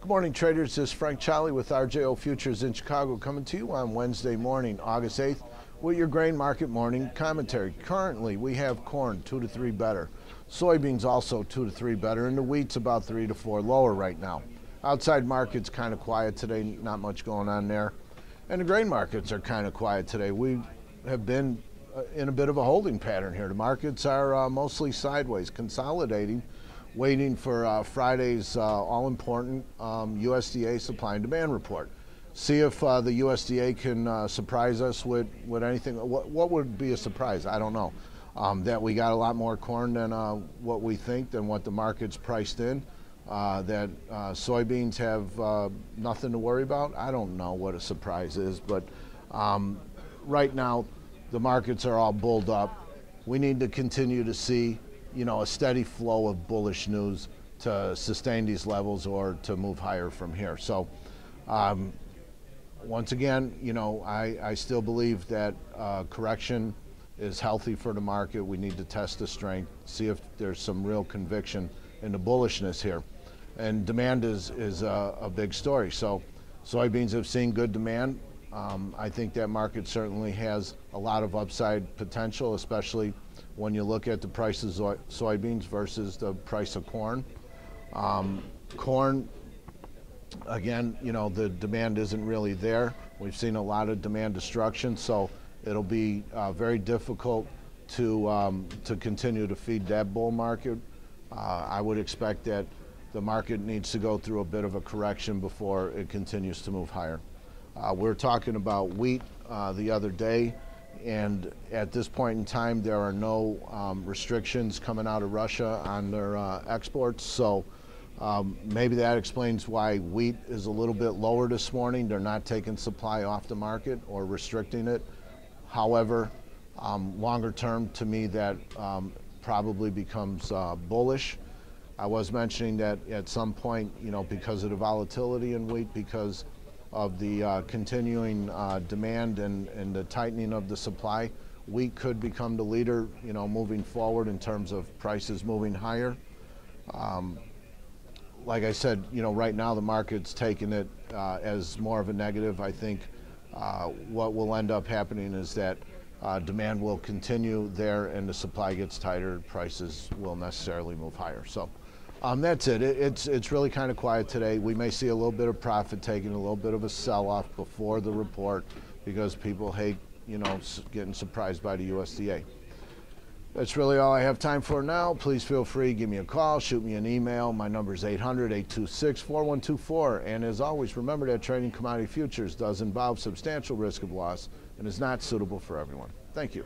Morning traders, this is Frank Cholly with RJO Futures in Chicago coming to you on Wednesday morning, August 8th with your grain market morning commentary. Currently we have corn 2 to 3 better, soybeans also 2 to 3 better, and the wheat's about 3 to 4 lower right now. Outside market's kind of quiet today, not much going on there. And the grain markets are kind of quiet today. We have been in a bit of a holding pattern here. The markets are mostly sideways, consolidating, waiting for Friday's all-important USDA supply and demand report. See if the USDA can surprise us with anything. What would be a surprise? I don't know. That we got a lot more corn than what we think, than what the market's priced in. That soybeans have nothing to worry about. I don't know what a surprise is, but right now the markets are all bulled up. We need to continue to see, a steady flow of bullish news to sustain these levels or to move higher from here. So once again, I still believe that correction is healthy for the market. We need to test the strength, see if there's some real conviction in the bullishness here. And demand is a big story. So soybeans have seen good demand. I think that market certainly has a lot of upside potential, especially when you look at the prices of soybeans versus the price of corn. Corn, again, the demand isn't really there. We've seen a lot of demand destruction, so it'll be very difficult to continue to feed that bull market. I would expect that the market needs to go through a bit of a correction before it continues to move higher. We're talking about wheat the other day, and at this point in time there are no restrictions coming out of Russia on their exports, so maybe that explains why wheat is a little bit lower this morning. They're not taking supply off the market or restricting it. However, longer term, to me, that probably becomes bullish. I was mentioning that at some point, because of the volatility in wheat, because of the continuing demand and the tightening of the supply, wheat could become the leader, moving forward in terms of prices moving higher. Like I said, right now the market's taking it as more of a negative. I think what will end up happening is that demand will continue there and the supply gets tighter, prices will necessarily move higher. So that's it. It's really kind of quiet today. We may see a little bit of profit taking, a little bit of a sell-off before the report because people hate, getting surprised by the USDA. That's really all I have time for now. Please feel free, give me a call, shoot me an email. My number is 800-826-4124. And as always, remember that trading commodity futures does involve substantial risk of loss and is not suitable for everyone. Thank you.